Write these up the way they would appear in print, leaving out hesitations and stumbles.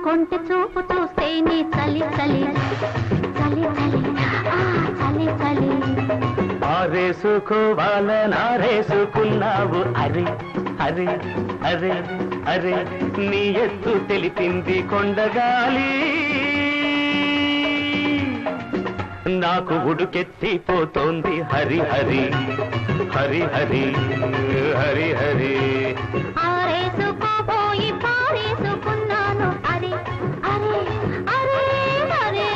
కొంటె చూపు చూస్తే నీ చలి చలి చలి చలి చలి చలి ఆరేసుకోవాలనారేసుకున్నావు అరే అరే అరే అరే నీ ఎత్తు తెలిపింది కొండగాలి నాకు ఉడుకెత్తిపోతోంది హరి హరి హరి హరి హరి హరి ఆరేసుకోబోయి పారేసుకున్నాను అరే అరే అరే అరే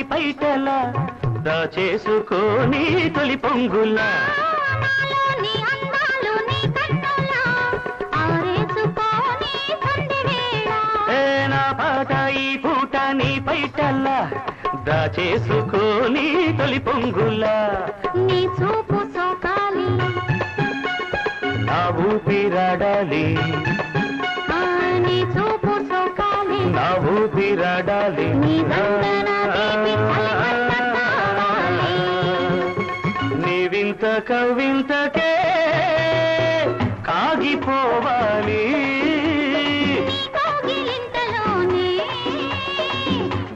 పైటలా దాచేసుకోని తొలి పొంగులా నా పాట ఈ పూట నీ పైటలా దాచేసుకోని తొలి పొంగులా నీ చూపు సోకాలి నా ఊపిరాడాలి నీ చూపు సోకాలి నా ఊపిరాడాలి నీవింత కవింతకే కాగిపోవాలి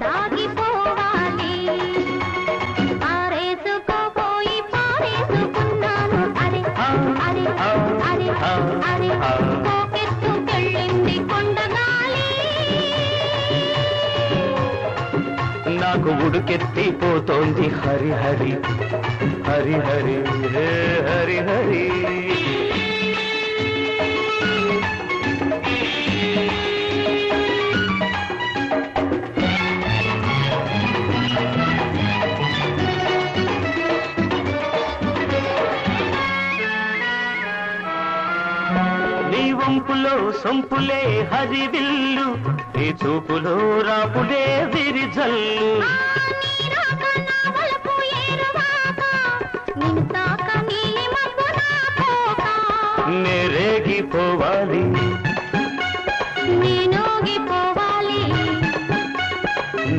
దాగిపోవాలి ఆరేసుకోపోయి పారేసుకున్నాను అరే అరే అరే అరే పోకెత్తుకెళ్ళింది కొండగాలి నాకు ఉడుకెత్తిపోతోంది హరి హరి హరి హరి హరి హరి నీ వంపులో సొంపులే హరివిల్లు నీ చూపులో రాపులే విరిజల్లు నేరేగిపోవాలి నేనోగిపోవాలి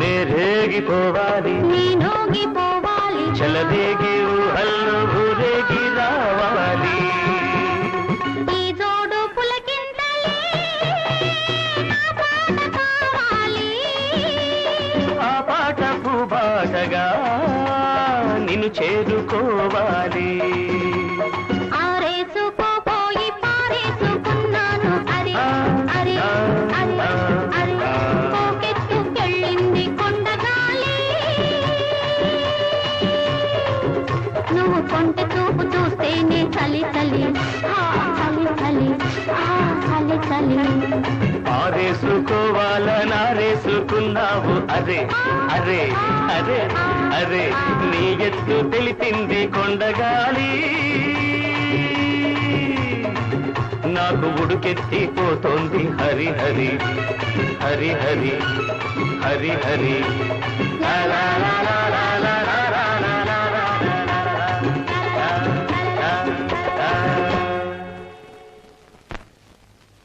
నేరేగిపోవాలి నేనోగిపోవాలి చలదేగి ఊహల్లో ఊరేగి రావాలి ఈ జోడు పులకింతలే నా పాట కావాలి ఆ పాట పూబాటగా నిన్ను చేరుకోవాలి ఆరేసుకోపోయి పారేసుకున్నాను అరే అరే అరే అరే పోకెత్తుకెళ్ళింది కొండగాలి నువ్వు కొంటె చూపు చూస్తేనే చలి చలి చలి చలి చలి చలి ఆరేసుకోవాలనారేసుకున్నావు అరే అరే అరే అరే నీ ఎత్తు తెలిపింది కొండగాలి నాకు ఉడుకెత్తిపోతోంది హరి హరి హరి హరి హరి హరి అలా